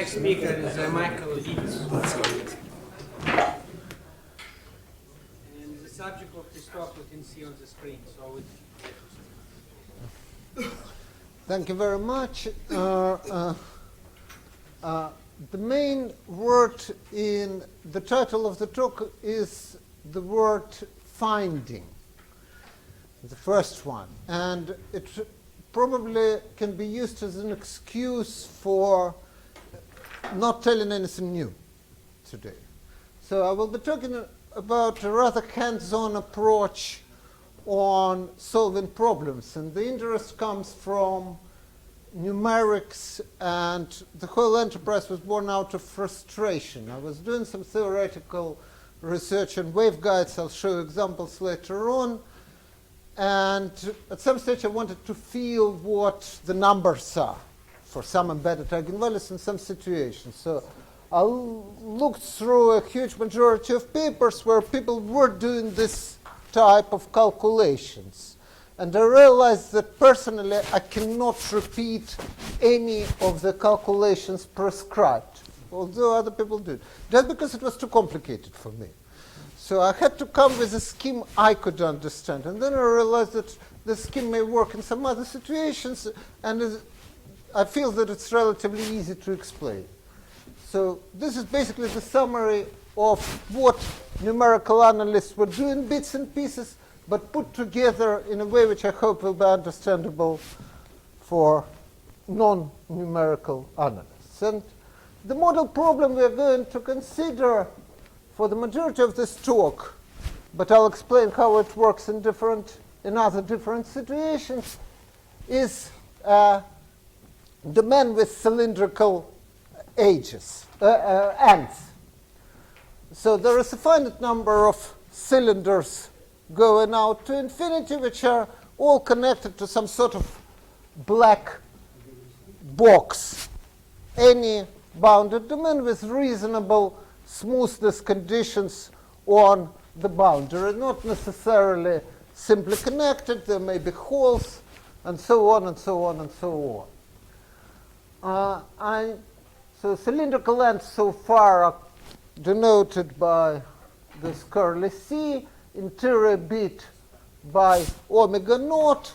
next speaker is Michael Leeds. And the subject of this talk you can see on the screen. So Thank you very much. The main word in the title of the talk is the word finding, the first one. And it probably can be used as an excuse for not telling anything new today. So I will be talking about a rather hands-on approach on solving problems. And the interest comes from numerics, and the whole enterprise was born out of frustration. I was doing some theoretical research on waveguides. I'll show you examples later on. And at some stage, I wanted to feel what the numbers are for some embedded eigenvalues in some situations. So I looked through a huge majority of papers where people were doing this type of calculations. And I realized that personally, I cannot repeat any of the calculations prescribed, although other people did, just because it was too complicated for me. So I had to come with a scheme I could understand. And then I realized that the scheme may work in some other situations, and I feel that it's relatively easy to explain. So this is basically the summary of what numerical analysts were doing, bits and pieces, but put together in a way which I hope will be understandable for non-numerical analysts. And the model problem we are going to consider for the majority of this talk, but I'll explain how it works in other different situations, is a domain with cylindrical ends. So there is a finite number of cylinders going out to infinity, which are all connected to some sort of black box. Any bounded domain with reasonable smoothness conditions on the boundary, not necessarily simply connected. There may be holes, and so on, and so on, and so on. So cylindrical ends so far are denoted by this curly C, interior bit by omega naught,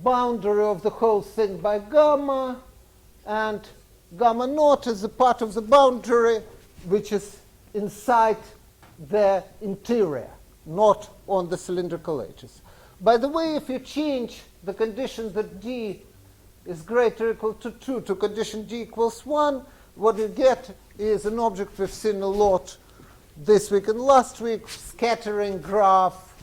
boundary of the whole thing by gamma, and gamma naught is a part of the boundary which is inside the interior, not on the cylindrical edges. By the way, if you change the condition that d is greater or equal to 2 to condition d equals 1, what you get is an object we've seen a lot this week and last week, scattering graph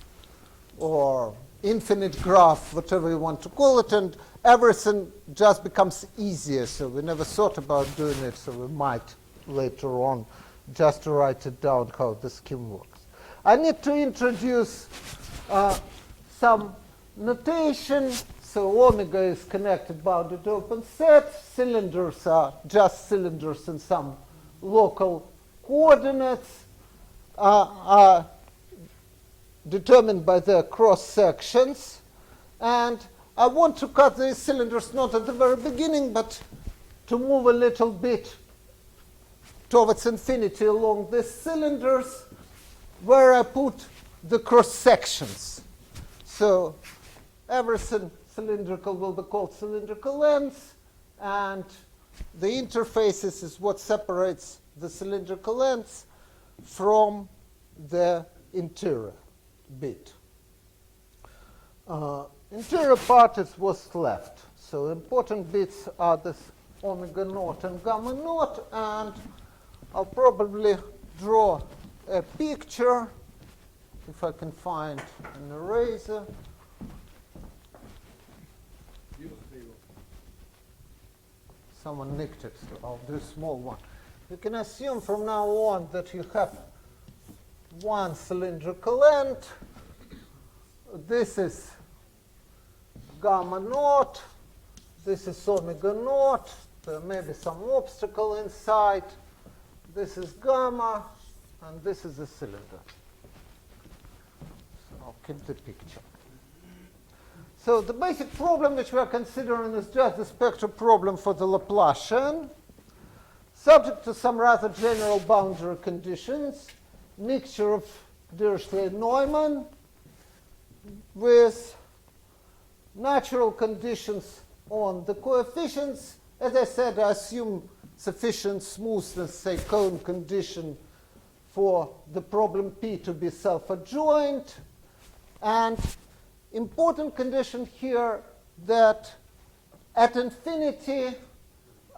or infinite graph, whatever you want to call it, and everything just becomes easier. So we never thought about doing it, so we might later on just to write it down how the scheme works. I need to introduce some notation. So omega is connected bounded open set. Cylinders are just cylinders in some local coordinates. Are determined by their cross sections, and I want to cut these cylinders not at the very beginning, but to move a little bit towards infinity along these cylinders, where I put the cross sections. So everything cylindrical will be called cylindrical ends, and the interfaces is what separates the cylindrical ends from the interior bit. Interior part is what's left. So important bits are this omega naught and gamma naught, and I'll probably draw a picture if I can find an eraser. Someone nicked it, so I'll do a small one. You can assume from now on that you have one cylindrical end. This is gamma naught. This is omega naught. There may be some obstacle inside. This is gamma, and this is a cylinder. So I'll keep the picture. So the basic problem which we are considering is just the spectral problem for the Laplacian. subject to some rather general boundary conditions, mixture of Dirichlet and Neumann with natural conditions on the coefficients. As I said, I assume sufficient smoothness, say cone condition, for the problem P to be self-adjoint. And important condition here that at infinity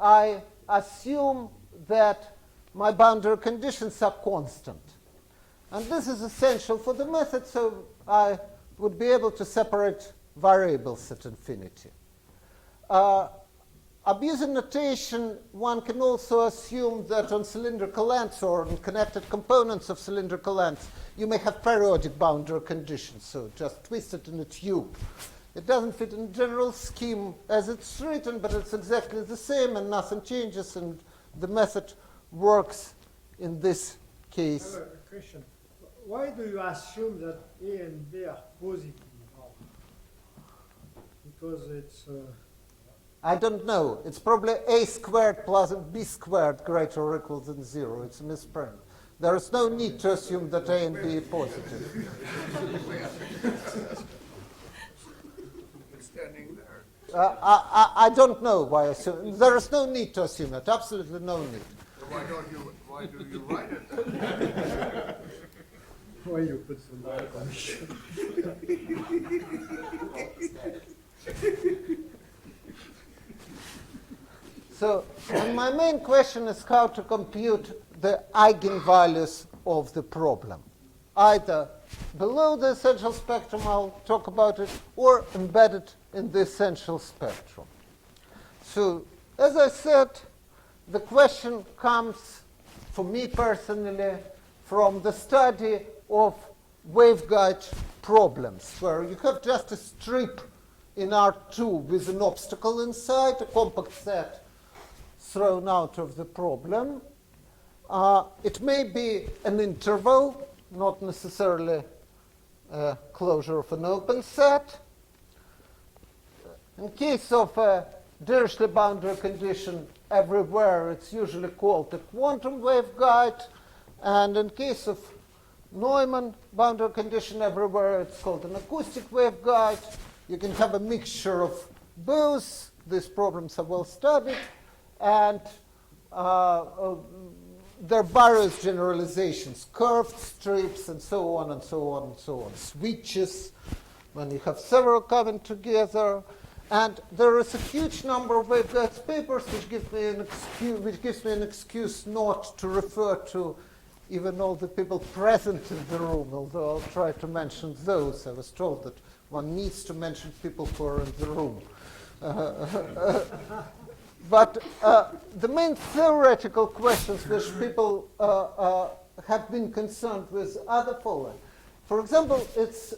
I assume that my boundary conditions are constant. And this is essential for the method, so I would be able to separate variables at infinity. Abusing notation, one can also assume that on cylindrical lengths or on connected components of cylindrical lengths, you may have periodic boundary conditions, so just twist it in a tube. It doesn't fit in the general scheme as it's written, but it's exactly the same and nothing changes, and the method works in this case. I have a question. Why do you assume that A and B are positive now? Because it's... I don't know. It's probably A squared plus B squared greater or equal than 0. It's a misprint. There is no need to assume that A and B are positive. Standing there. I don't know why I assume. There is no need to assume it. Absolutely no need. So why do you write it then? Why you put some light on it? So, and my main question is how to compute the eigenvalues of the problem. Either below the essential spectrum, I'll talk about it, or embedded in the essential spectrum. So, as I said, the question comes, for me personally, from the study of waveguide problems, where you have just a strip in R2 with an obstacle inside, a compact set thrown out of the problem. It may be an interval, not necessarily a closure of an open set. In case of a Dirichlet boundary condition everywhere, it's usually called a quantum waveguide. And in case of Neumann boundary condition everywhere, it's called an acoustic waveguide. You can have a mixture of both. These problems are well studied. And there are various generalizations, curved strips, and so on, and so on, and so on. Switches, when you have several coming together. And there is a huge number of waveguides papers which gives me an excuse not to refer to even all the people present in the room, although I'll try to mention those. I was told that one needs to mention people who are in the room. But the main theoretical questions which people have been concerned with are the following. For example, it's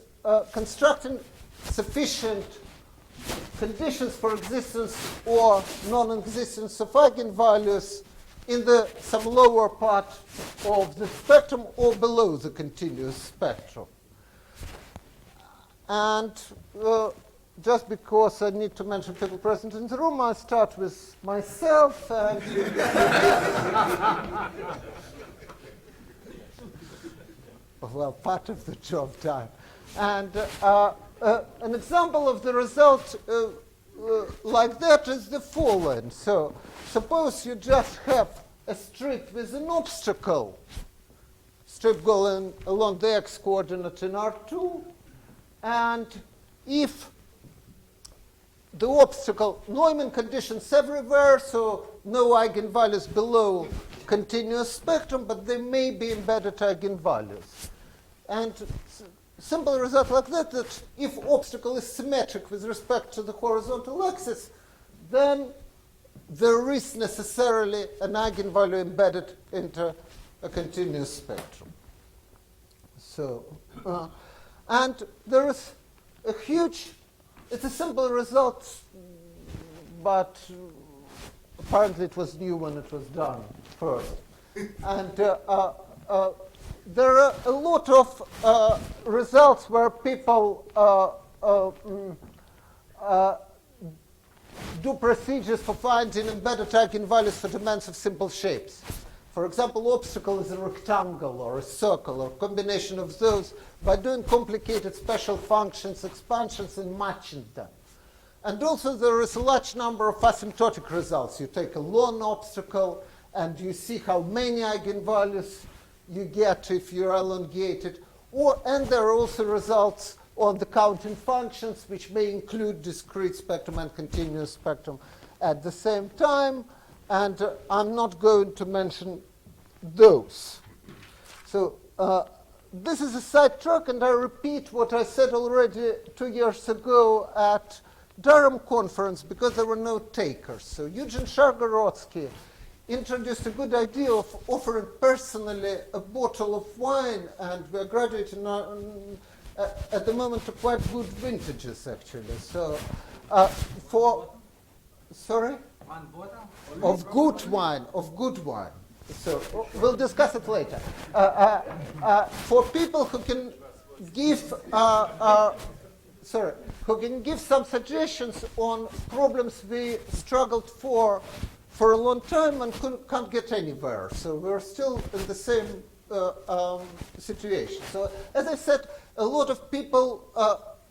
constructing sufficient conditions for existence or non-existence of eigenvalues in some lower part of the spectrum or below the continuous spectrum. And just because I need to mention people present in the room, I start with myself. And well, part of the job done. And an example of the result like that is the following. So suppose you just have a strip with an obstacle, strip going along the x-coordinate in R2, and if the obstacle, Neumann conditions everywhere, so no eigenvalues below continuous spectrum, but there may be embedded eigenvalues. And simple result like that, that if obstacle is symmetric with respect to the horizontal axis, then there is necessarily an eigenvalue embedded into a continuous spectrum. So, and there is a huge, it's a simple result, but apparently it was new when it was done first. And there are a lot of do procedures for finding embedded eigenvalues for domains of simple shapes. For example, obstacle is a rectangle or a circle or a combination of those by doing complicated special functions, expansions, and matching them. And also there is a large number of asymptotic results. You take a lone obstacle and you see how many eigenvalues you get if you elongate it. And there are also results on the counting functions, which may include discrete spectrum and continuous spectrum at the same time. And I'm not going to mention those. So this is a sidetrack, and I repeat what I said already 2 years ago at Durham conference, because there were no takers. So Eugene Shargorodsky introduced a good idea of offering personally a bottle of wine, and we're graduating at the moment to quite good vintages, actually. So sorry? One bottle? Of good wine. So we'll discuss it later. For people who can give some suggestions on problems we struggled for a long time and can't get anywhere. So we're still in the same situation. So as I said, a lot of people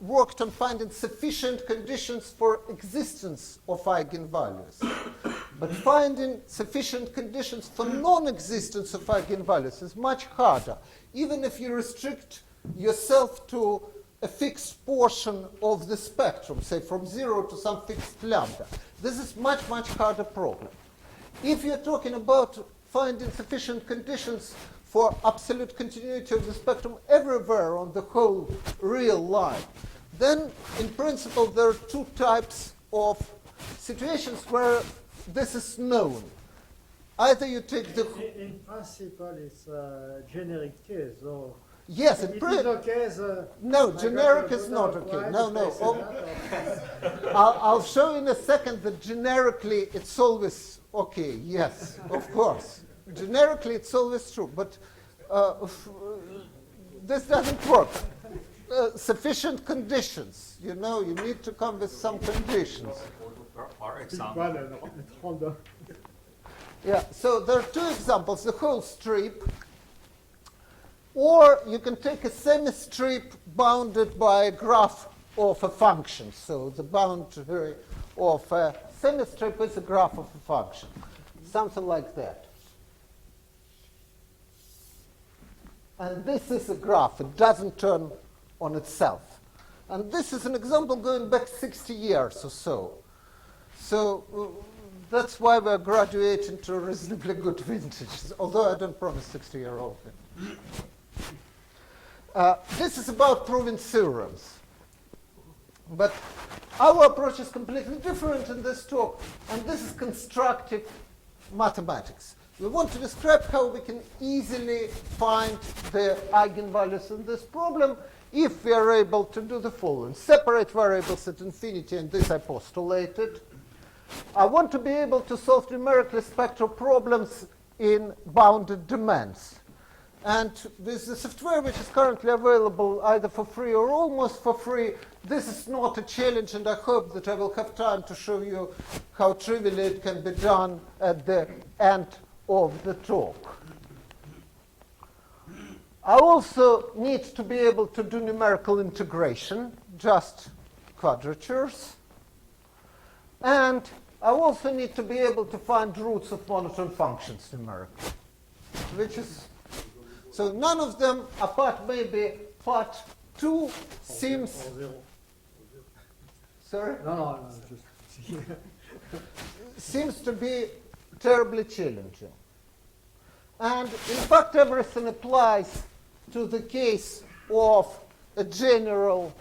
worked on finding sufficient conditions for existence of eigenvalues. But finding sufficient conditions for non-existence of eigenvalues is much harder, even if you restrict yourself to a fixed portion of the spectrum, say from 0 to some fixed lambda. This is much, much harder problem. If you're talking about finding sufficient conditions for absolute continuity of the spectrum everywhere on the whole real line, then in principle there are two types of situations where this is known. Either you take the... In principle, it's a generic case, or... Yes, it is okay. No, generic is not okay. No. I'll show in a second that generically it's always okay. Yes, of course. Generically it's always true, but this doesn't work. Sufficient conditions, you need to come with some conditions. For example. Yeah, so there are two examples, the whole strip, or you can take a semi-strip bounded by a graph of a function. So the boundary of a semi-strip is a graph of a function, something like that. And this is a graph. It doesn't turn on itself. And this is an example going back 60 years or so. So that's why we're graduating to reasonably good vintages, although I don't promise 60-year-old. This is about proving theorems. But our approach is completely different in this talk, and this is constructive mathematics. We want to describe how we can easily find the eigenvalues in this problem if we are able to do the following. Separate variables at infinity, and this I postulated. I want to be able to solve numerically spectral problems in bounded domains. And with the software which is currently available either for free or almost for free, this is not a challenge, and I hope that I will have time to show you how trivially it can be done at the end of the talk. I also need to be able to do numerical integration, just quadratures. And I also need to be able to find roots of monotone functions numerically, which is... So none of them, apart maybe part 2, seems... Sorry? No, just... seems to be terribly challenging. And in fact, everything applies to the case of a general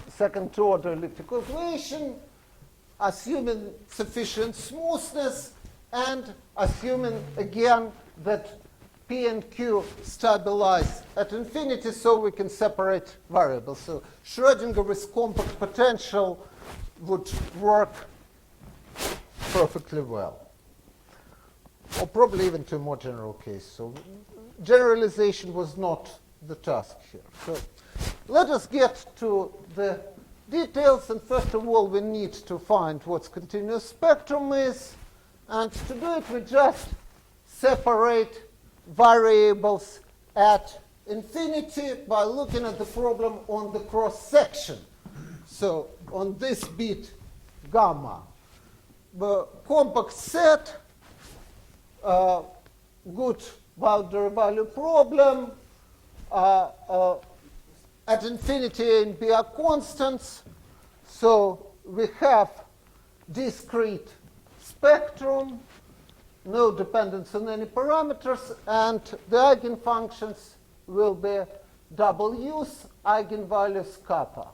second-order elliptic equation, assuming sufficient smoothness, and assuming, again, that P and Q stabilize at infinity so we can separate variables. So Schrödinger with compact potential would work perfectly well. Or probably even to a more general case. So generalization was not the task here. So let us get to the details, and first of all we need to find what continuous spectrum is, and to do it we just separate variables at infinity by looking at the problem on the cross-section. So on this bit gamma, the compact set, good boundary value problem, at infinity A and B are constants, so we have discrete spectrum, no dependence on any parameters, and the eigenfunctions will be double use eigenvalues kappa.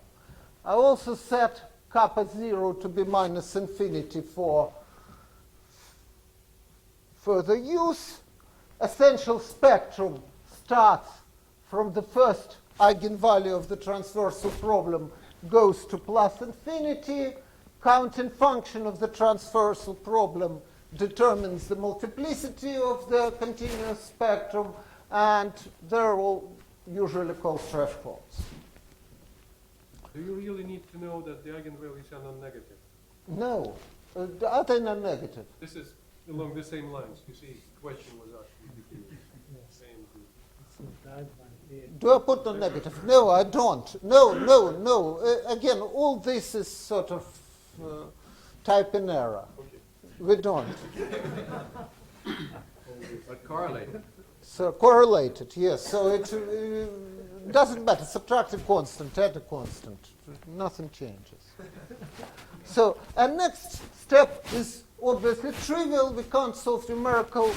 I also set kappa 0 to be minus infinity for further use. Essential spectrum starts from the first eigenvalue of the transversal problem, goes to plus infinity. Counting function of the transversal problem determines the multiplicity of the continuous spectrum, and they're all usually called thresholds. Do you really need to know that the eigenvalues are non-negative? No, are they not negative? This is along the same lines. You see, question was actually same. Do I put non-negative? No, I don't. No. Again, all this is sort of typing error. Okay. We don't. But correlated. So correlated, yes. So it doesn't matter. Subtractive constant, add a constant. Nothing changes. So our next step is obviously trivial. We can't solve numerical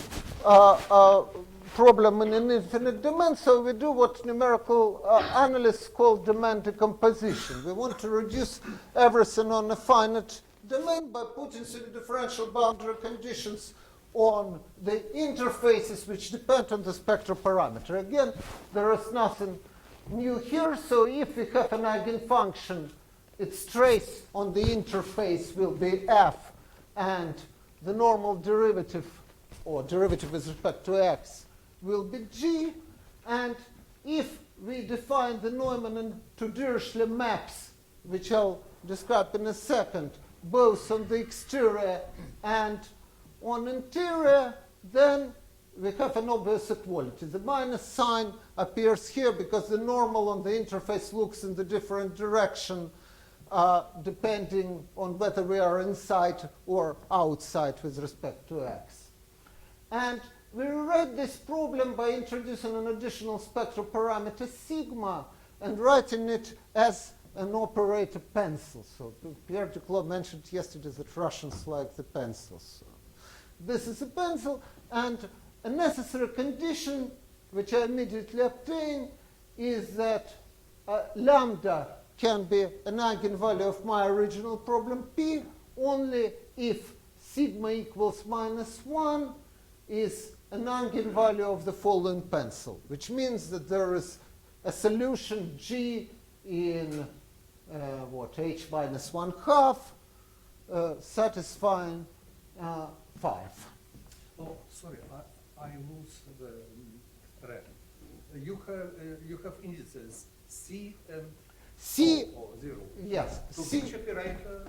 problem in an infinite domain, so we do what numerical analysts call domain decomposition. We want to reduce everything on a finite domain by putting some differential boundary conditions on the interfaces which depend on the spectral parameter. Again, there is nothing new here, so if we have an eigenfunction, its trace on the interface will be f, and the normal derivative, or derivative with respect to x, will be g, and if we define the Neumann and to Dirichlet maps, which I'll describe in a second, both on the exterior and on interior, then we have an obvious equality. The minus sign appears here because the normal on the interface looks in the different direction depending on whether we are inside or outside with respect to x. And we rewrite this problem by introducing an additional spectral parameter sigma and writing it as an operator pencil. So Pierre Duclos mentioned yesterday that Russians like the pencils. So this is a pencil, and a necessary condition, which I immediately obtain, is that lambda can be an eigenvalue of my original problem P only if sigma equals minus 1 is an eigenvalue of the following pencil, which means that there is a solution G in h minus 1/2 satisfying 5. Oh, sorry, I lose the thread. You have indices C and C, O, 0. yes, So C, which operator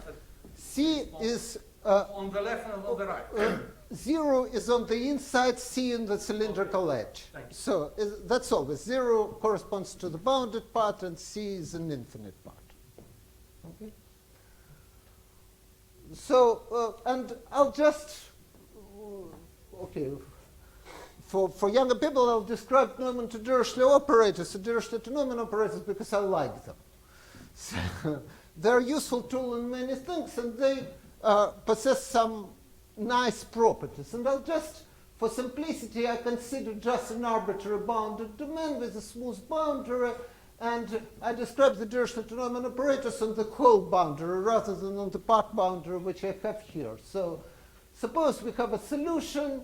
C is on the left and on the right? 0 is on the inside, C in the cylindrical edge. Thank you. So that's always 0 corresponds to the bounded part, and C is an infinite part. Okay. So and I'll just for younger people I'll describe Neumann to Dirichlet operators, so Dirichlet to Neumann operators, because I like them. So, they're a useful tool in many things, and they possess some nice properties. And I'll just, for simplicity, I consider just an arbitrary bounded domain with a smooth boundary, and I describe the Dirichlet to Neumann operators on the whole boundary rather than on the part boundary which I have here. So suppose we have a solution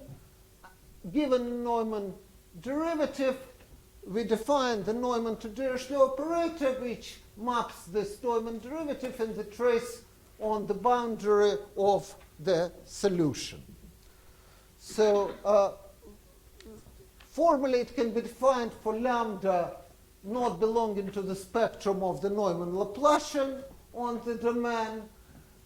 given a Neumann derivative. We define the Neumann to Dirichlet operator, which maps this Neumann derivative in the trace on the boundary of the solution. So formally it can be defined for lambda not belonging to the spectrum of the Neumann Laplacian, on the domain.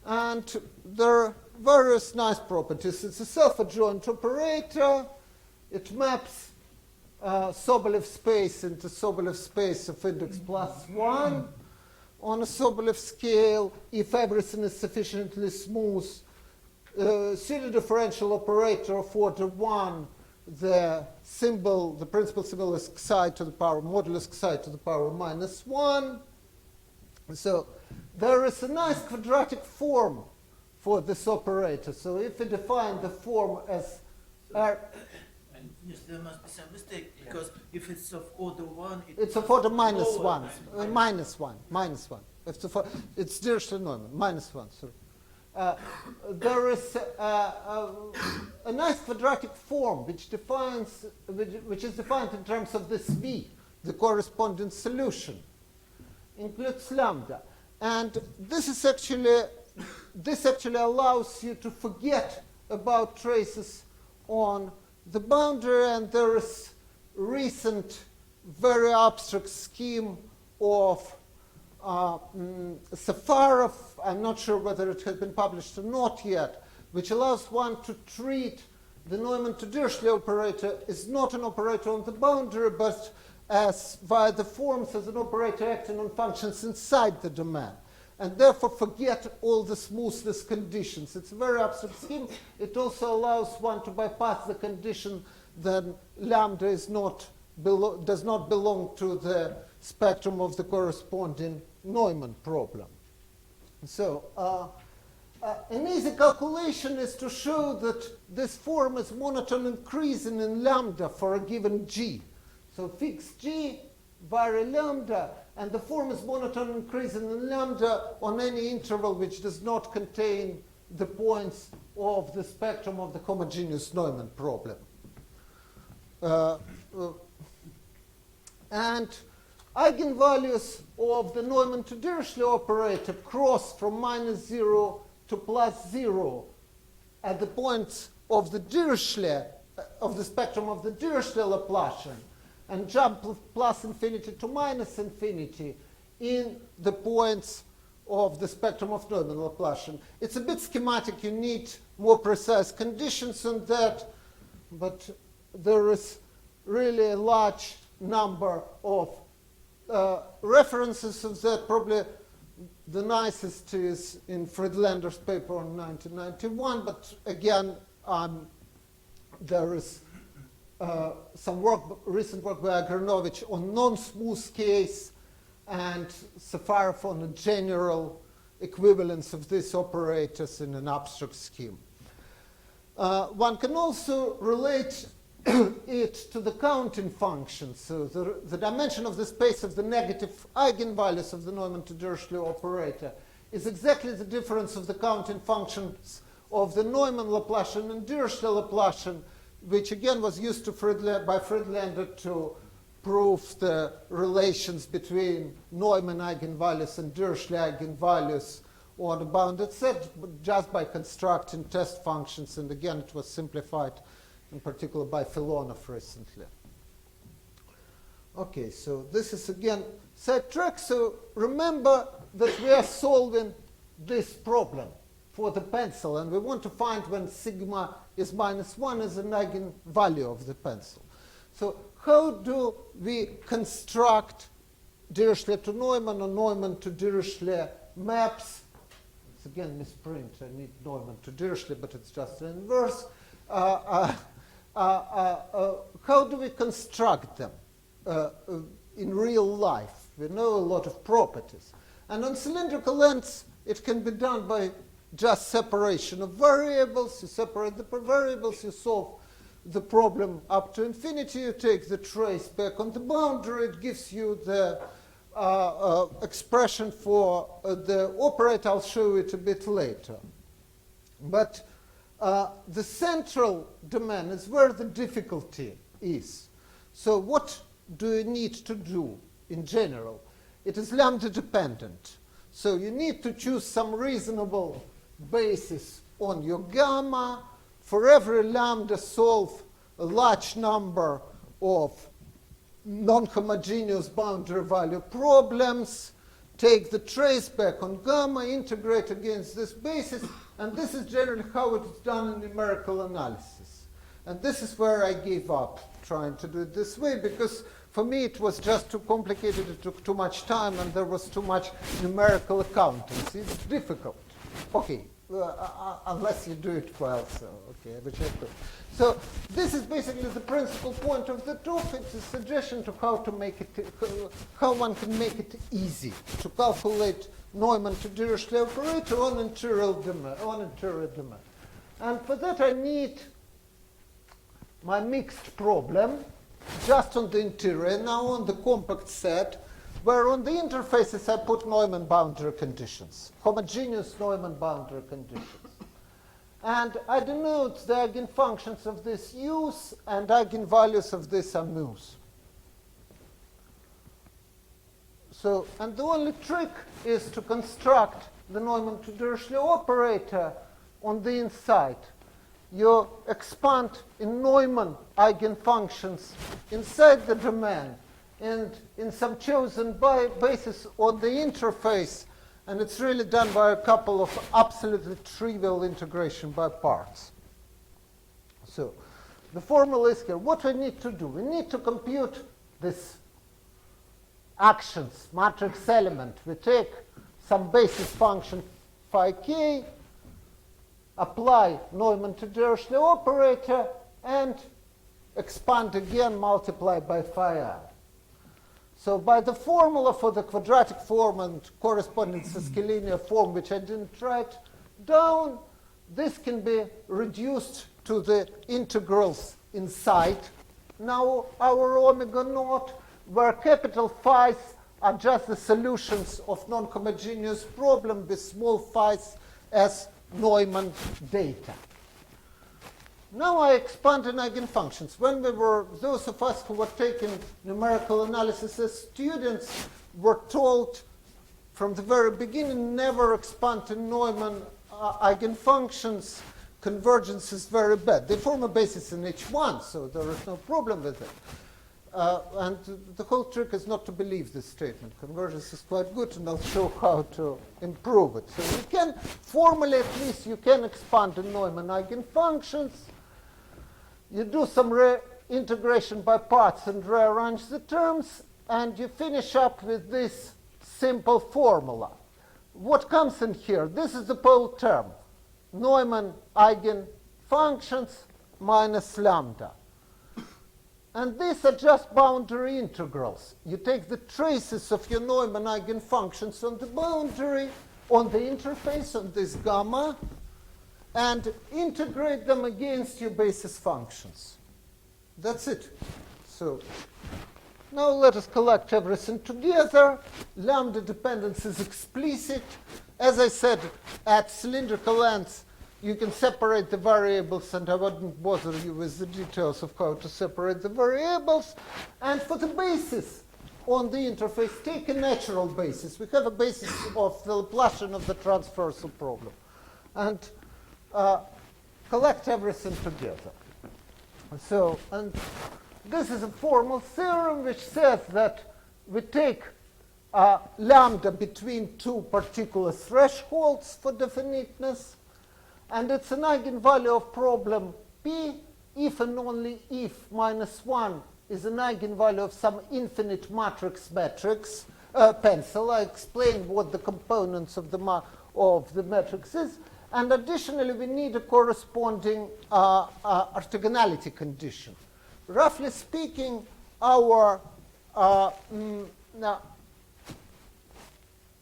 And there are various nice properties. It's a self-adjoint operator. It maps Sobolev space into Sobolev space of index +1 on a Sobolev scale if everything is sufficiently smooth. Pseudo-differential operator of order 1, the principal symbol is xi to the power modulus xi to the power -1. So there is a nice quadratic form for this operator. So if we define the form as R, And yes, there must be some mistake because if it's of order 1, it's of order minus lower one. than Minus one. It's Dirichlet-Neumann, -1, sorry. There is a nice quadratic form which is defined in terms of this V, the corresponding solution, includes lambda. And this actually allows you to forget about traces on the boundary, and there is recent very abstract scheme of Safarov, I'm not sure whether it has been published or not yet, which allows one to treat the Neumann to Dirichlet operator as not an operator on the boundary, but as via the forms as an operator acting on functions inside the domain, and therefore forget all the smoothness conditions. It's a very abstract scheme. It also allows one to bypass the condition that lambda does not belong to the spectrum of the corresponding Neumann problem. So an easy calculation is to show that this form is monotone increasing in lambda for a given g. So fix g, vary lambda, and the form is monotone increasing in lambda on any interval which does not contain the points of the spectrum of the homogeneous Neumann problem. And eigenvalues of the Neumann to Dirichlet operator cross from -0 to +0 at the points of the Dirichlet, of the spectrum of the Dirichlet Laplacian, and jump +∞ to -∞ in the points of the spectrum of Neumann Laplacian. It's a bit schematic. You need more precise conditions on that, but there is really a large number of references of that. Probably the nicest is in Friedlander's paper on 1991, but again, there is some recent work by Agranovich on non-smooth case, and Safarov on a general equivalence of these operators in an abstract scheme. One can also relate it to the counting function. So the dimension of the space of the negative eigenvalues of the Neumann to Dirichlet operator is exactly the difference of the counting functions of the Neumann Laplacian and Dirichlet Laplacian, which again was used by Friedlander to prove the relations between Neumann eigenvalues and Dirichlet eigenvalues on a bounded set just by constructing test functions. And again, it was simplified in particular by Filonov recently. Okay, so this is again sidetrack. So remember that we are solving this problem for the pencil, and we want to find when sigma is -1 as an eigenvalue of the pencil. So how do we construct Dirichlet to Neumann or Neumann to Dirichlet maps? It's again misprint. I need Neumann to Dirichlet, but it's just the inverse. How do we construct them in real life? We know a lot of properties. And on cylindrical ends, it can be done by just separation of variables. You separate the variables, you solve the problem up to infinity, you take the trace back on the boundary, it gives you the expression for the operator. I'll show it a bit later. But the central domain is where the difficulty is. So what do you need to do in general? It is lambda dependent. So you need to choose some reasonable basis on your gamma. For every lambda, solve a large number of non-homogeneous boundary value problems. take the trace back on gamma, integrate against this basis, and this is generally how it's done in numerical analysis. And this is where I gave up trying to do it this way, because for me it was just too complicated, it took too much time, and there was too much numerical accountancy. It's difficult. Okay, unless you do it well, so okay, which I could. So this is basically the principal point of the talk. It's a suggestion to how to make it, how one can make it easy to calculate Neumann-to operator on interior domain. And for that I need my mixed problem just on the interior, now on the compact set, where on the interfaces I put Neumann boundary conditions, homogeneous Neumann boundary conditions. And I denote the eigenfunctions of this U's and eigenvalues of this are mu's. So, and the only trick is to construct the Neumann-to operator on the inside. You expand in Neumann eigenfunctions inside the domain and in some chosen basis on the interface, and it's really done by a couple of absolutely trivial integration by parts. So the formula is here. What we need to do, we need to compute this actions matrix element. We take some basis function phi k, apply Neumann-to operator, and expand again, multiply by phi I. So by the formula for the quadratic form and corresponding Susquelinear form, which I didn't write down, this can be reduced to the integrals inside now our omega naught, where capital phi's are just the solutions of non-homogeneous problem with small phi's as Neumann data. Now I expand in eigenfunctions. When we were, those of us who were taking numerical analysis as students were told from the very beginning, never expand in Neumann eigenfunctions. Convergence is very bad. They form a basis in H1, so there is no problem with it. And the whole trick is not to believe this statement. Convergence is quite good, and I'll show how to improve it. So you can, formally at least, you can expand in Neumann eigenfunctions. You do some integration by parts and rearrange the terms, and you finish up with this simple formula. What comes in here? This is the pole term. Neumann eigenfunctions minus lambda. And these are just boundary integrals. You take the traces of your Neumann eigenfunctions on the boundary, on the interface, on this gamma, and integrate them against your basis functions. That's it. So now let us collect everything together. Lambda dependence is explicit. As I said, at cylindrical ends, you can separate the variables, and I wouldn't bother you with the details of how to separate the variables. And for the basis on the interface, take a natural basis. We have a basis of the Laplacian of the transversal problem. And collect everything together. So, and this is a formal theorem which says that we take lambda between two particular thresholds for definiteness, and it's an eigenvalue of problem P if and only if minus 1 is an eigenvalue of some infinite matrix pencil. I explained what the components of the matrix is. And additionally, we need a corresponding orthogonality condition. Roughly speaking, our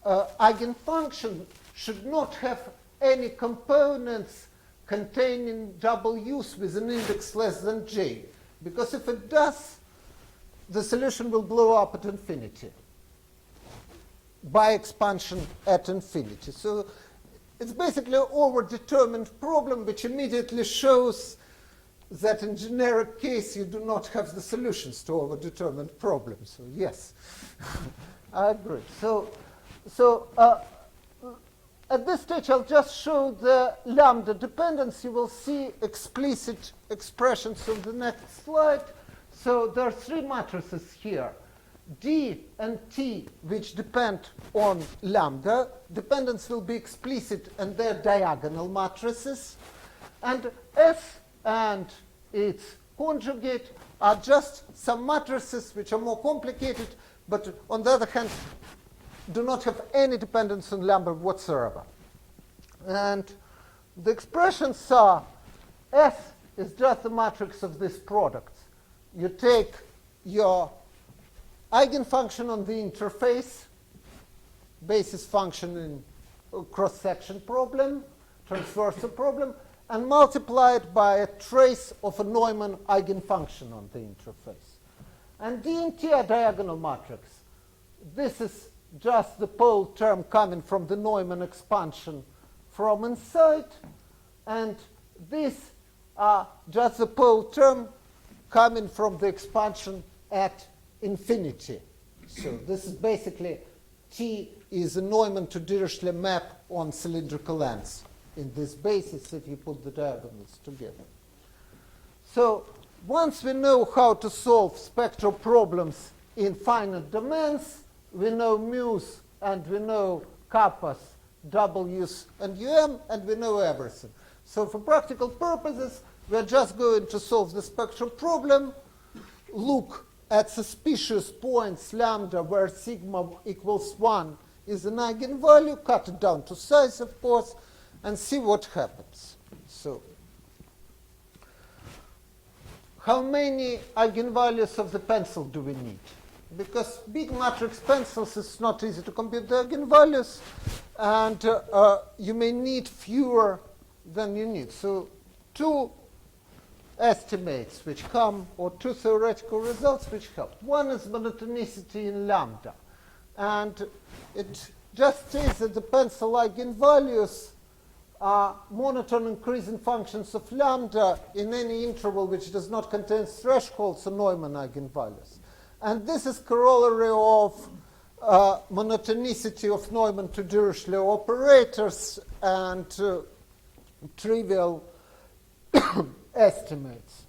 eigenfunction should not have any components containing W's with an index less than j. Because if it does, the solution will blow up at infinity by expansion at infinity. So it's basically an overdetermined problem, which immediately shows that in generic case you do not have the solutions to overdetermined problems. So yes, I agree. So at this stage I'll just show the lambda dependence. You will see explicit expressions on the next slide. So there are three matrices here. D and T, which depend on lambda. Dependence will be explicit, and they're diagonal matrices. And S and its conjugate are just some matrices which are more complicated, but on the other hand, do not have any dependence on lambda whatsoever. And the expressions are S is just the matrix of these products. You take your eigenfunction on the interface, basis function in a cross-section problem, transversal problem, and multiply it by a trace of a Neumann eigenfunction on the interface. And D and T are diagonal matrix. This is just the pole term coming from the Neumann expansion from inside, and these are just the pole term coming from the expansion at infinity. So this is basically T is a Neumann to Dirichlet map on cylindrical ends in this basis if you put the diagonals together. So once we know how to solve spectral problems in finite domains, we know mu's and we know kappas, w's and um, and we know everything. So for practical purposes, we're just going to solve the spectral problem, look at suspicious points lambda where sigma equals 1 is an eigenvalue, cut it down to size, of course, and see what happens. So how many eigenvalues of the pencil do we need? Because big matrix pencils, it's not easy to compute the eigenvalues, and you may need fewer than you need. So two estimates which come, or two theoretical results which help. One is monotonicity in lambda. And it just says that the pencil eigenvalues are monotone increasing functions of lambda in any interval which does not contain thresholds or Neumann eigenvalues. And this is corollary of monotonicity of Neumann to Dirichlet operators and trivial estimates.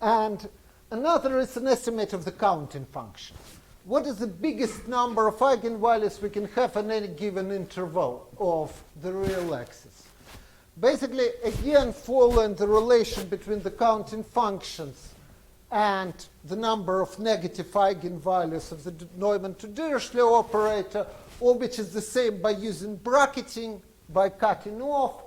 And another is an estimate of the counting function. What is the biggest number of eigenvalues we can have in any given interval of the real axis? Basically, again, following the relation between the counting functions and the number of negative eigenvalues of the Neumann to Dirichlet operator, or which is the same by using bracketing, by cutting off.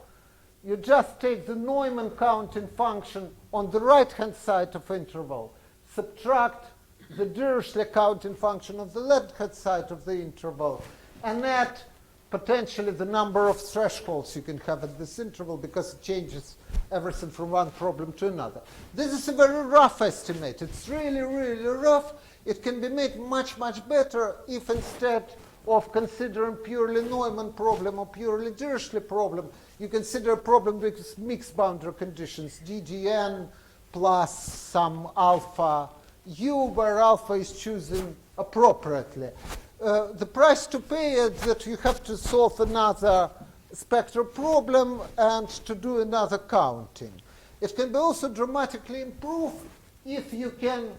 You just take the Neumann counting function on the right-hand side of interval, subtract the Dirichlet counting function of the left-hand side of the interval, and add potentially the number of thresholds you can have at this interval, because it changes everything from one problem to another. This is a very rough estimate. It's really, really rough. It can be made much, much better if instead of considering purely Neumann problem or purely Dirichlet problem, you consider a problem with mixed boundary conditions, ddn plus some alpha u, where alpha is chosen appropriately. The price to pay is that you have to solve another spectral problem and to do another counting. It can be also dramatically improved if you can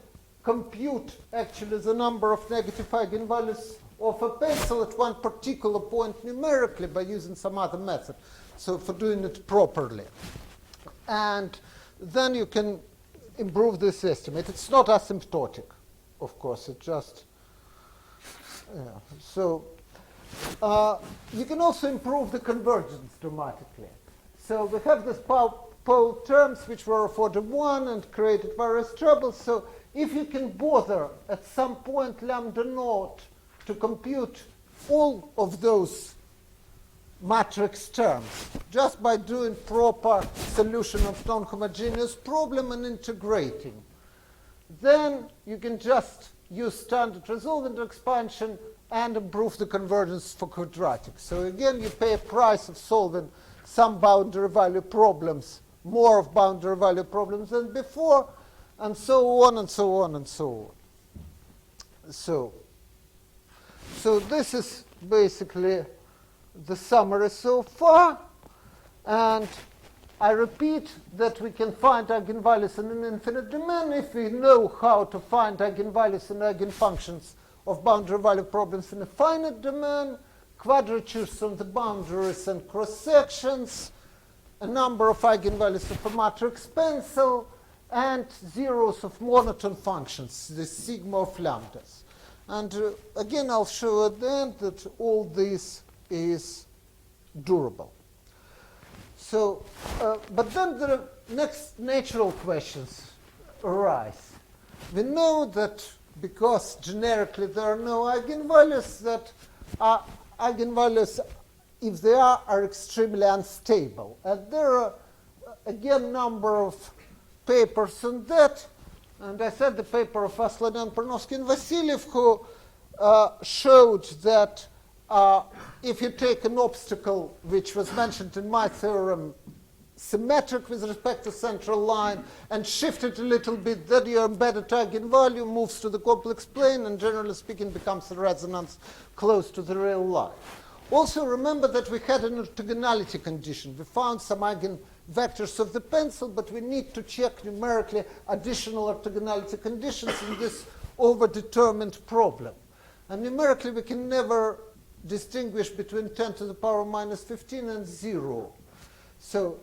compute actually the number of negative eigenvalues of a pencil at one particular point numerically by using some other method. So for doing it properly. And then you can improve this estimate. It's not asymptotic, of course. It just, so you can also improve the convergence dramatically. So we have this pole terms which were afforded 1 and created various troubles. So if you can bother at some point lambda naught to compute all of those matrix terms just by doing proper solution of non-homogeneous problem and integrating, then you can just use standard resolvent expansion and improve the convergence for quadratic. So again, you pay a price of solving some boundary value problems, more of boundary value problems than before, and so on and so on and so on. So this is basically the summary so far, and I repeat that we can find eigenvalues in an infinite domain if we know how to find eigenvalues and eigenfunctions of boundary value problems in a finite domain, quadratures on the boundaries and cross-sections, a number of eigenvalues of a matrix pencil, and zeros of monotone functions, the sigma of lambdas. And again, I'll show at the end that all this is durable. So, but then the next natural questions arise. We know that because generically there are no eigenvalues, that eigenvalues, if they are extremely unstable. And there are, again, number of papers on that. And I said the paper of Aslanian, Pernovsky, and Vasilyev, who showed that if you take an obstacle, which was mentioned in my theorem, symmetric with respect to central line, and shift it a little bit, then your embedded eigenvalue moves to the complex plane, and generally speaking becomes a resonance close to the real line. Also remember that we had an orthogonality condition. We found some eigenvectors of the pencil, but we need to check numerically additional orthogonality conditions in this overdetermined problem. And numerically we can never distinguish between 10 to the power minus 15 and 0. So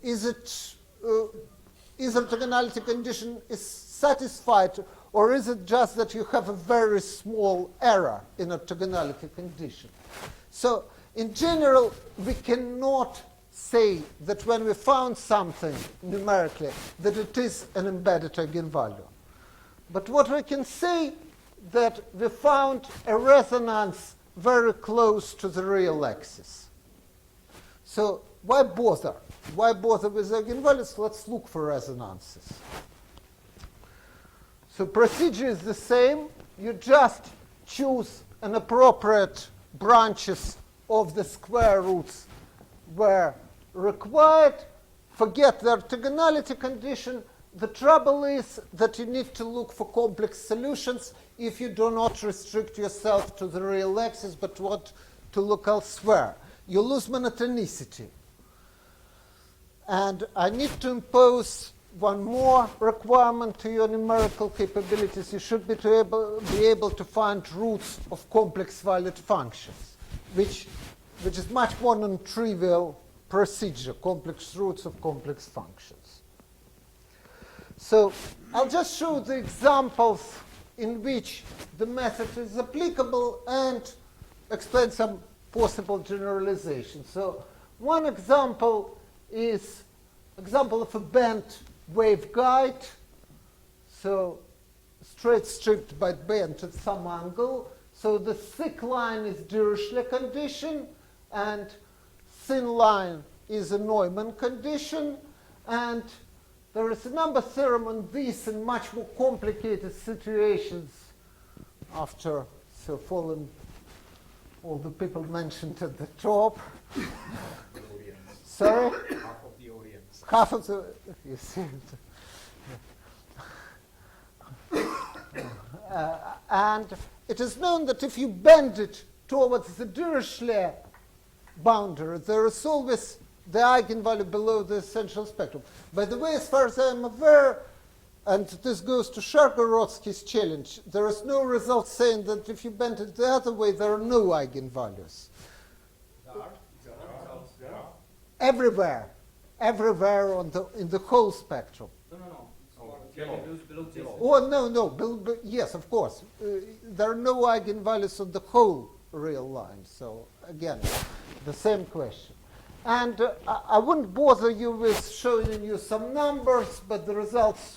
is orthogonality condition is satisfied, or is it just that you have a very small error in orthogonality condition? So in general, we cannot say that when we found something numerically that it is an embedded eigenvalue. But what we can say that we found a resonance very close to the real axis. So why bother? Why bother with eigenvalues? Let's look for resonances. So procedure is the same. You just choose an appropriate branches of the square roots where required. Forget the orthogonality condition. The trouble is that you need to look for complex solutions if you do not restrict yourself to the real axis but want to look elsewhere. You lose monotonicity. And I need to impose one more requirement to your numerical capabilities. You should be able to find roots of complex valued functions, which is much more non-trivial procedure, complex roots of complex functions. So I'll just show the examples in which the method is applicable and explain some possible generalizations. So one example is example of a bent waveguide. So straight stripped by bent at some angle. So the thick line is Dirichlet condition, and thin line is a Neumann condition. And there is a number theorem on this in much more complicated situations after fallen all the people mentioned at the top. Sorry? Half of the audience. Half of the, you see. And it is known that if you bend it towards the Dirichlet boundary, there is always the eigenvalue below the essential spectrum. By the way, as far as I am aware, and this goes to Shargorodsky's challenge, there is no result saying that if you bend it the other way, there are no eigenvalues. Everywhere in the whole spectrum. Oh, no, yes, of course. There are no eigenvalues on the whole real line. So again, the same question. And I wouldn't bother you with showing you some numbers, but the results,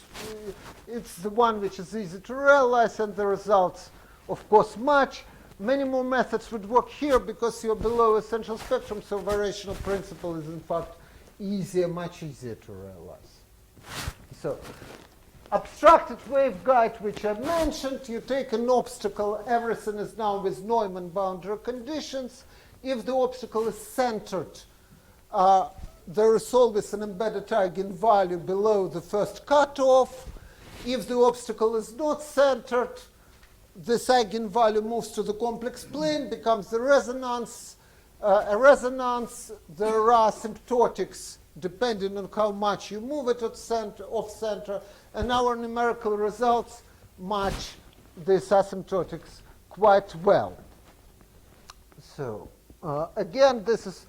it's the one which is easy to realize, and the results, of course, match. Many more methods would work here because you're below essential spectrum, so variational principle is in fact easier, much easier to realize. So abstracted waveguide, which I mentioned, you take an obstacle, everything is now with Neumann boundary conditions. If the obstacle is centered, there is always an embedded eigenvalue below the first cutoff. If the obstacle is not centered, this eigenvalue moves to the complex plane, becomes the resonance. A resonance, there are asymptotics depending on how much you move it off center, and our numerical results match these asymptotics quite well. So again, this is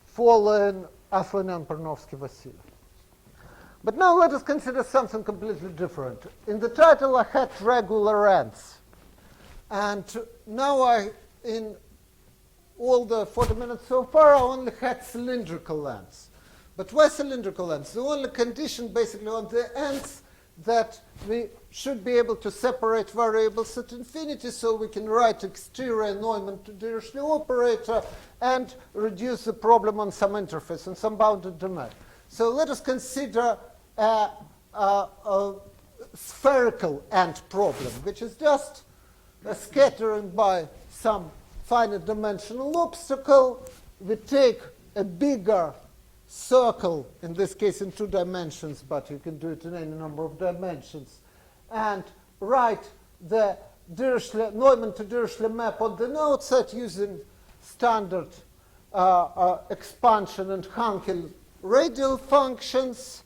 following Aslin and Pernovsky-Vasilyev. But now let us consider something completely different. In the title, I had regular ends. And now in all the 40 minutes so far, I only had cylindrical ends. But why cylindrical ends? The only condition basically on the ends that we should be able to separate variables at infinity, so we can write exterior Neumann-to-Dirichlet operator and reduce the problem on some interface, on some bounded domain. So let us consider a spherical end problem, which is just a scattering by some finite dimensional obstacle. We take a bigger circle, in this case in 2 dimensions, but you can do it in any number of dimensions, and write the Neumann to Dirichlet map on the outside using standard expansion and Hankel radial functions,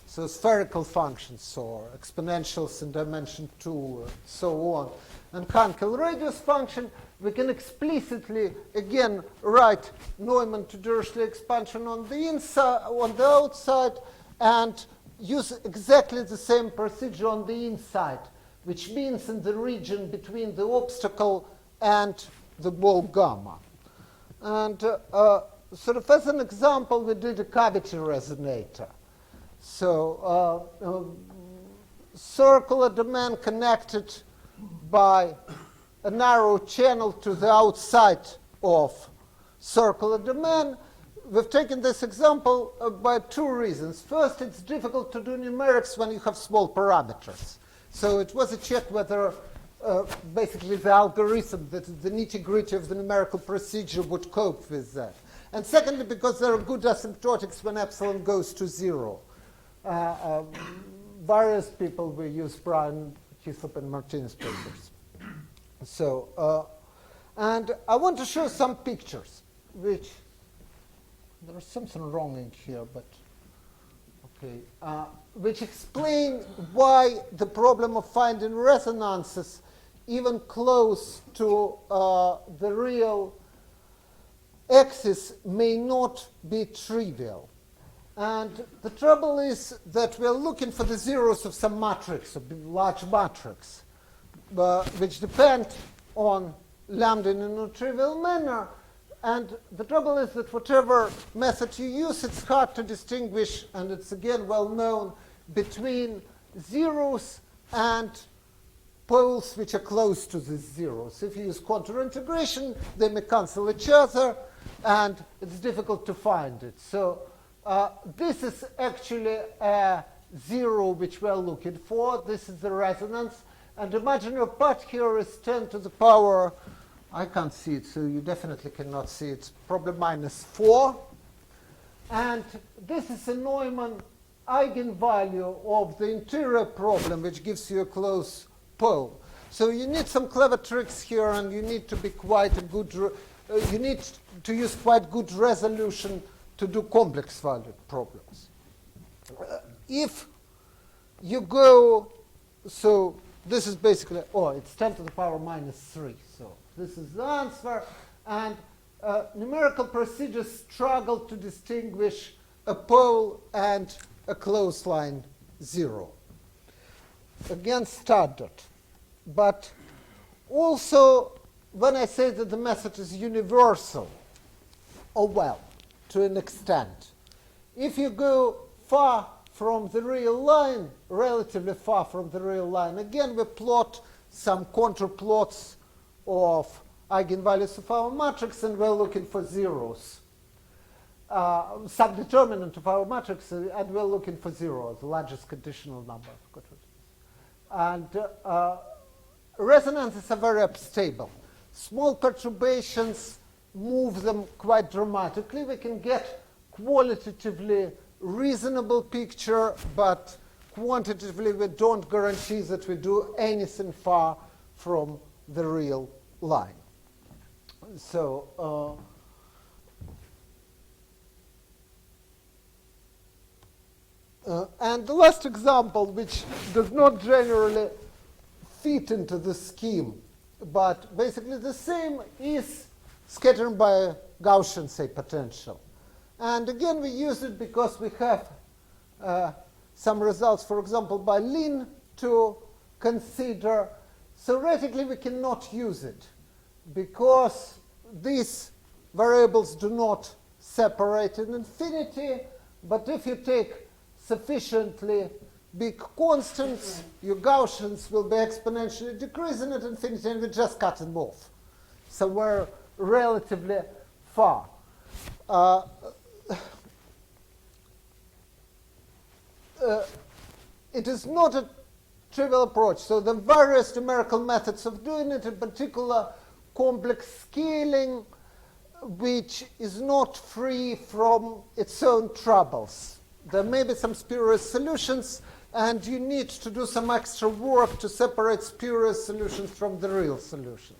so spherical functions or exponentials in dimension 2 and so on, and Hankel radius function. We can explicitly again write Neumann to Dirichlet expansion on the inside, on the outside, and use exactly the same procedure on the inside, which means in the region between the obstacle and the ball gamma. And sort of as an example, we did a cavity resonator. So circular domain connected by a narrow channel to the outside of circular domain. We've taken this example by 2 reasons. First, it's difficult to do numerics when you have small parameters. So it was a check whether basically the algorithm, the nitty-gritty of the numerical procedure would cope with that. And secondly, because there are good asymptotics when epsilon goes to 0. Various people will use Brian, Hislop, and Martinez papers. So, and I want to show some pictures, which there's something wrong in here, but okay, which explain why the problem of finding resonances even close to the real axis may not be trivial. And the trouble is that we're looking for the zeros of some matrix, a large matrix, which depend on lambda in a non-trivial manner. And the trouble is that whatever method you use, it's hard to distinguish, and it's again well known, between zeros and poles which are close to the zeros. If you use contour integration, they may cancel each other, and it's difficult to find it. So this is actually a zero which we're looking for. This is the resonance. And imagine your part here is 10 to the power, I can't see it, so you definitely cannot see it, probably -4. And this is a Neumann eigenvalue of the interior problem, which gives you a closed pole. So you need some clever tricks here, and you need to be quite a good, you need to use quite good resolution to do complex valued problems. If you go, so this is basically, it's 10 to the power -3. So this is the answer. And numerical procedures struggle to distinguish a pole and a closed line 0. Again, standard. But also, when I say that the method is universal, well, to an extent, if you go far from the real line, relatively far from the real line, again, we plot some contour plots of eigenvalues of our matrix, and we're looking for zeros. Some determinant of our matrix, and we're looking for 0, the largest conditional number. And resonances are very unstable. Small perturbations move them quite dramatically. We can get qualitatively reasonable picture, but quantitatively we don't guarantee that we do anything far from the real line. So And the last example, which does not generally fit into the scheme, but basically the same, is scattering by Gaussian, say, potential. And again, we use it because we have some results, for example, by Lin to consider. Theoretically, we cannot use it because these variables do not separate in infinity. But if you take sufficiently big constants, your Gaussians will be exponentially decreasing at infinity, and we just cut them off. So we're relatively far. It is not a trivial approach. So the various numerical methods of doing it, in particular complex scaling, which is not free from its own troubles. There may be some spurious solutions, and you need to do some extra work to separate spurious solutions from the real solutions.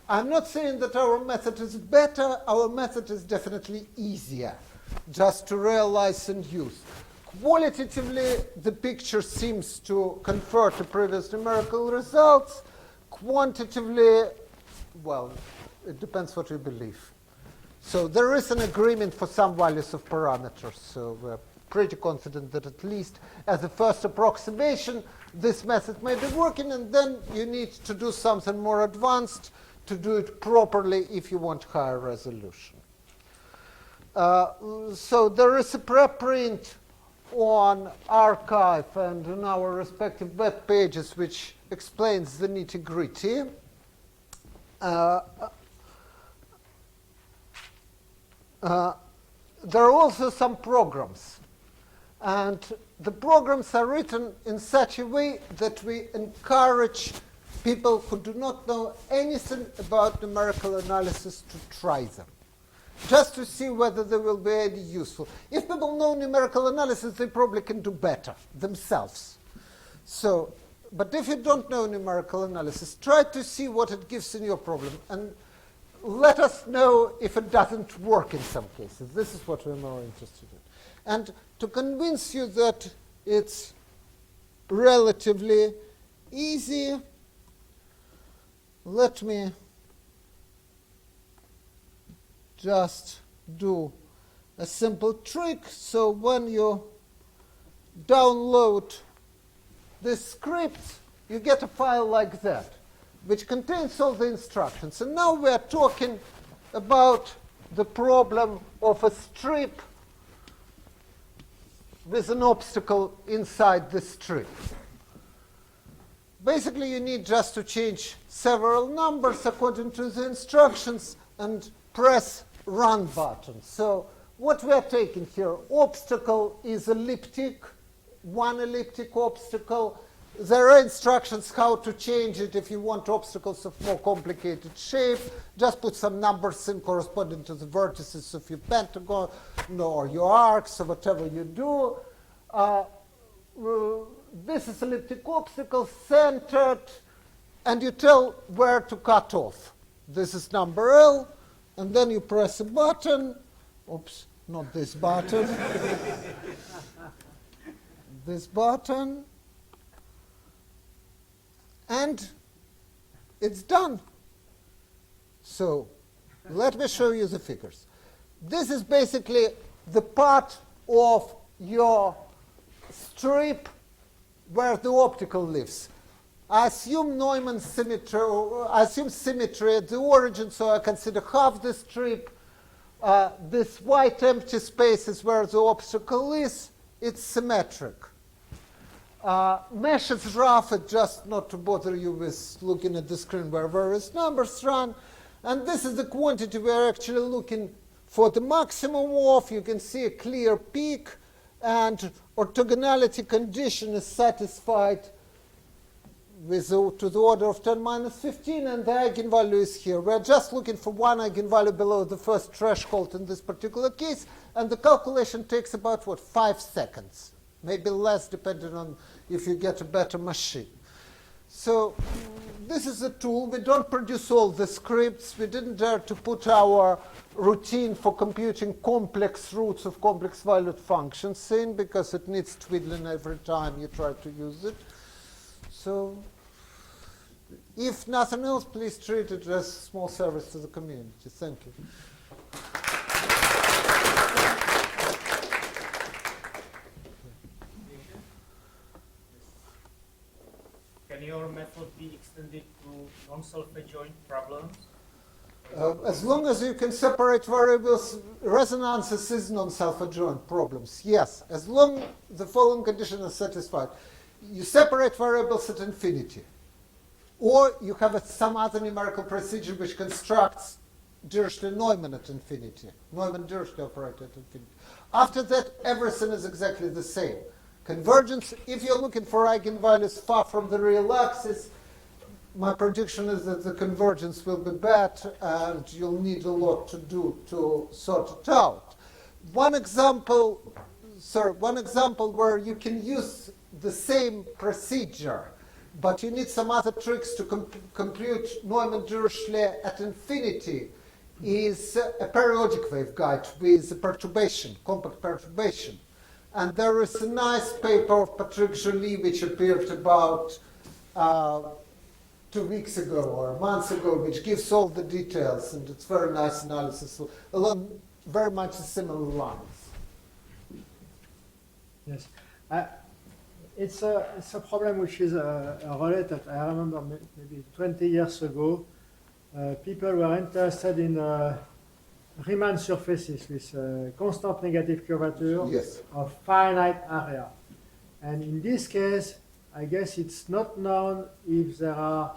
I'm not saying that our method is better. Our method is definitely easier just to realize and use. Qualitatively, the picture seems to confer to previous numerical results. Quantitatively, well, it depends what you believe. So there is an agreement for some values of parameters. So we're pretty confident that at least as a first approximation, this method may be working, and then you need to do something more advanced to do it properly if you want higher resolution. So there is a preprint on arXiv and on our respective web pages which explains the nitty-gritty. There are also some programs. And the programs are written in such a way that we encourage people who do not know anything about numerical analysis to try them, just to see whether they will be any useful. If people know numerical analysis, they probably can do better themselves. So, but if you don't know numerical analysis, try to see what it gives in your problem, and let us know if it doesn't work in some cases. This is what we're more interested in. And to convince you that it's relatively easy, let me just do a simple trick. So when you download this script, you get a file like that, which contains all the instructions. And now we are talking about the problem of a strip with an obstacle inside the strip. Basically, you need just to change several numbers according to the instructions and press run button. So what we are taking here, obstacle is elliptic, one elliptic obstacle. There are instructions how to change it if you want obstacles of more complicated shape. Just put some numbers in corresponding to the vertices of your pentagon or your arcs or whatever you do. This is elliptic obstacle centered, and you tell where to cut off. This is number L, and then you press a button. Oops, not this button. This button. And it's done. So let me show you the figures. This is basically the part of your strip where the optical lives. I assume Neumann symmetry, or I assume symmetry at the origin, so I consider half the strip. This white empty space is where the obstacle is. It's symmetric. Mesh is rough, just not to bother you with looking at the screen where various numbers run. And this is the quantity we're actually looking for the maximum of. You can see a clear peak, and orthogonality condition is satisfied with to the order of 10 minus 15, and the eigenvalue is here. We're just looking for one eigenvalue below the first threshold in this particular case, and the calculation takes about, 5 seconds. Maybe less, depending on if you get a better machine. So this is a tool. We don't produce all the scripts. We didn't dare to put our routine for computing complex roots of complex valued functions in, because it needs twiddling every time you try to use it. So if nothing else, please treat it as a small service to the community. Thank you. Can your method be extended to non-self-adjoint problems? As long as you can separate variables, resonances is non-self-adjoint problems. Yes, as long as the following condition is satisfied. You separate variables at infinity. Or you have some other numerical procedure which constructs Dirichlet-Neumann at infinity. Neumann-Dirichlet operator at infinity. After that, everything is exactly the same. Convergence, if you're looking for eigenvalues far from the real axis, my prediction is that the convergence will be bad and you'll need a lot to do to sort it out. One example where you can use the same procedure, but you need some other tricks to compute Neumann-Dirichlet at infinity, is a periodic waveguide with a perturbation, compact perturbation. And there is a nice paper of Patrick Joly which appeared about 2 weeks ago or a month ago, which gives all the details, and it's very nice analysis along very much similar lines. Yes. It's a problem which is related. I remember maybe 20 years ago, people were interested in Riemann surfaces with constant negative curvature Yes. of finite area. And in this case, I guess it's not known if there are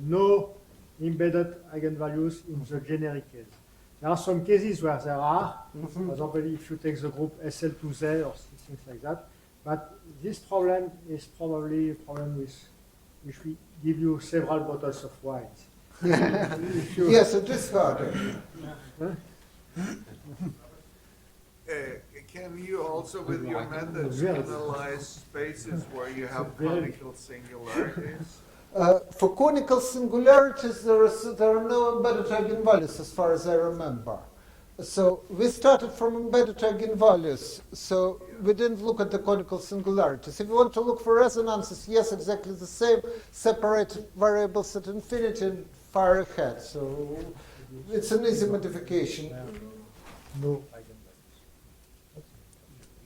no embedded eigenvalues in the generic case. There are some cases where there are, for example, if you take the group SL2Z or things like that. But this problem is probably a problem which will give you several bottles of wine. Yes, it is harder. Can you also, with your methods, analyze spaces where you have conical singularities? For conical singularities, there are no embedded eigenvalues as far as I remember. So we started from embedded eigenvalues, so we didn't look at the conical singularities. If you want to look for resonances, yes, exactly the same, separate variables at infinity and far ahead. So it's an easy modification. No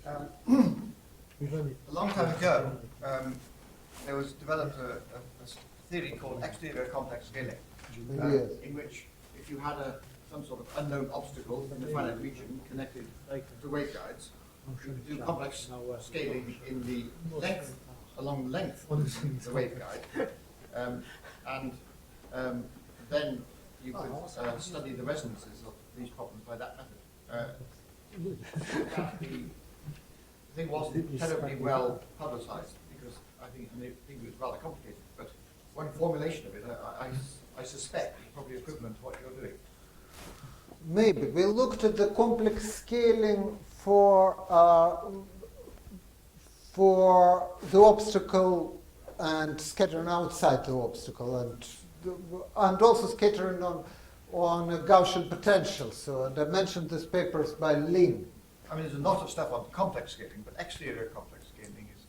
A long time ago, there was developed a theory called exterior complex scaling, Yes. in which if you had some sort of unknown obstacle in the finite region connected to waveguides, you could do complex scaling in the length, along the length of the waveguide, and then you could study the resonances of these problems by that method. The thing wasn't terribly well publicized because I think it was rather complicated, but one formulation of it, I suspect, is probably equivalent to what you're doing. Maybe. We looked at the complex scaling for the obstacle and scattering outside the obstacle, and also scattering on a Gaussian potential. So, and I mentioned these papers by Lin. I mean, there's a lot of stuff on complex scaling, but exterior complex scaling is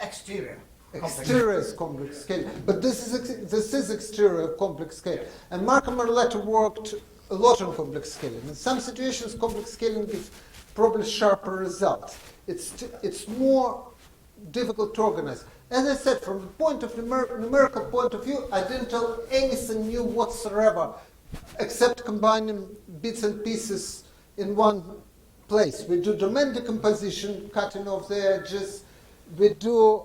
exterior. Exterior is complex scaling, but this is exterior complex scaling. And Marco Merletto worked a lot on complex scaling. In some situations, complex scaling gives probably sharper results. It's more difficult to organize. As I said, from the point of numerical point of view, I didn't tell anything new whatsoever, except combining bits and pieces in one place. We do domain decomposition, cutting off the edges. We do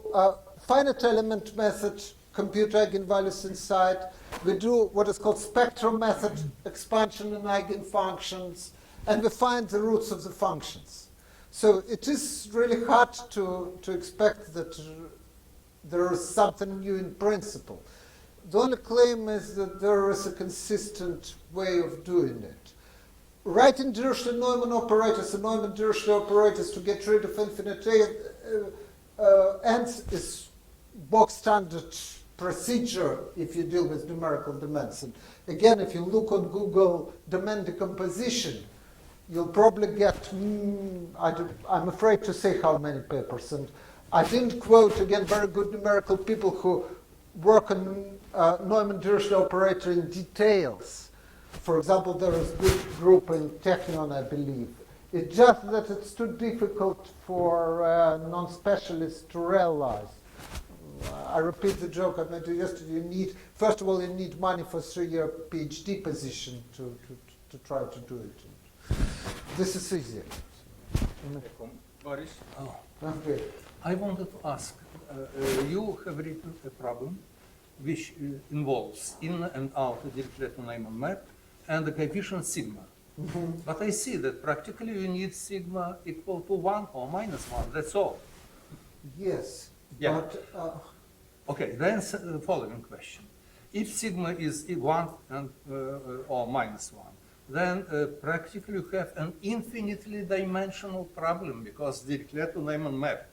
finite element method, compute eigenvalues inside. We do what is called spectrum method, expansion and eigenfunctions, and we find the roots of the functions. So it is really hard to expect that there is something new in principle. The only claim is that there is a consistent way of doing it. Writing Dirichlet-Neumann operators and Neumann-Dirichlet operators to get rid of infinite ends is bog standard procedure if you deal with numerical demands. And again, if you look on Google demand decomposition, you'll probably get, I'm afraid to say how many papers. And I didn't quote, again, very good numerical people who work on Neumann-Dirichlet operator in details. For example, there is a good group in Technion, I believe. It's just that it's too difficult for non-specialists to realize. I repeat the joke I made yesterday. First of all, you need money for a 3-year PhD position to try to do it. This is easier. Boris, Okay. I wanted to ask, you have written a problem which involves in and out a Dirichlet-Neumann map and the coefficient sigma. But I see that practically you need sigma equal to 1 or minus 1, that's all. Yes. Yeah. But, Okay, then the following question. If sigma is 1 and, or minus 1, then practically you have an infinitely dimensional problem because the Dirichlet-Neumann map,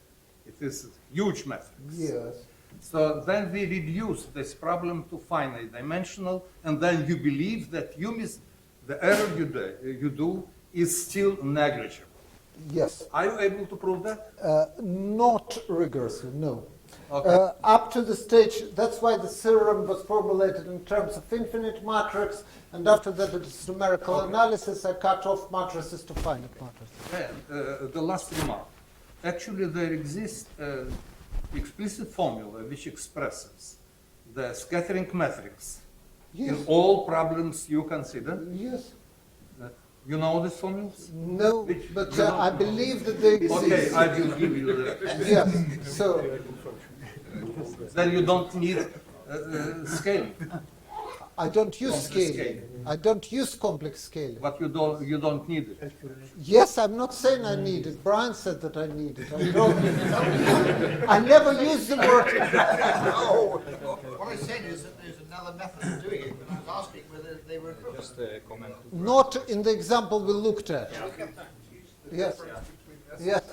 it is a huge matrix. yes. So then we reduce this problem to finite dimensional, and then you believe that the error you do is still negligible. Yes. Are you able to prove that? Not rigorously, no. Okay. Up to the stage, that's why the theorem was formulated in terms of infinite matrix, and after that it's numerical analysis. I cut off matrices to finite matrices. And the last remark. Actually, there exists an explicit formula which expresses the scattering matrix Yes. in all problems you consider. Yes. You know these formulas? No, Which but you don't I know. believe that they exist. Okay, I will give you that. Yes. So Then you don't need scaling, I don't use Complex scaling. scaling. I don't use complex scaling. but you don't need it. Yes, I'm not saying I need it. Brian said that I need it. I don't. I never use the word. No, what I said is that there's another method of doing it, but I was asking whether they were equivalent. Just a comment. Not in the example we looked at. Yes. Yes.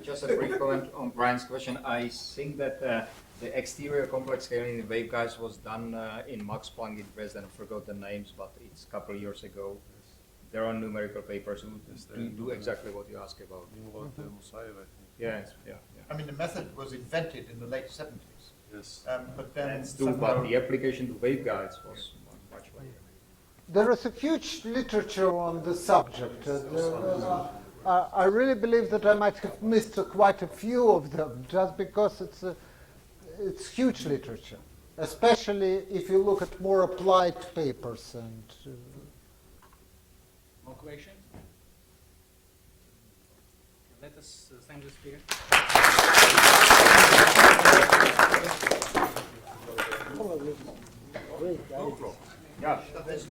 Just a brief comment on Brian's question. I think that the exterior complex scaling in waveguides was done in Max Planck in Dresden. I forgot the names, but it's a couple of years ago. There are numerical papers who do exactly what you ask about. Yeah, yeah. I mean, the method was invented in the late 70s. Yes. But then That's true, but the application to waveguides was much later. There is a huge literature on the subject. I really believe that I might have missed quite a few of them just because it's huge literature, especially if you look at more applied papers. And More questions? Let us thank the speaker. Yeah.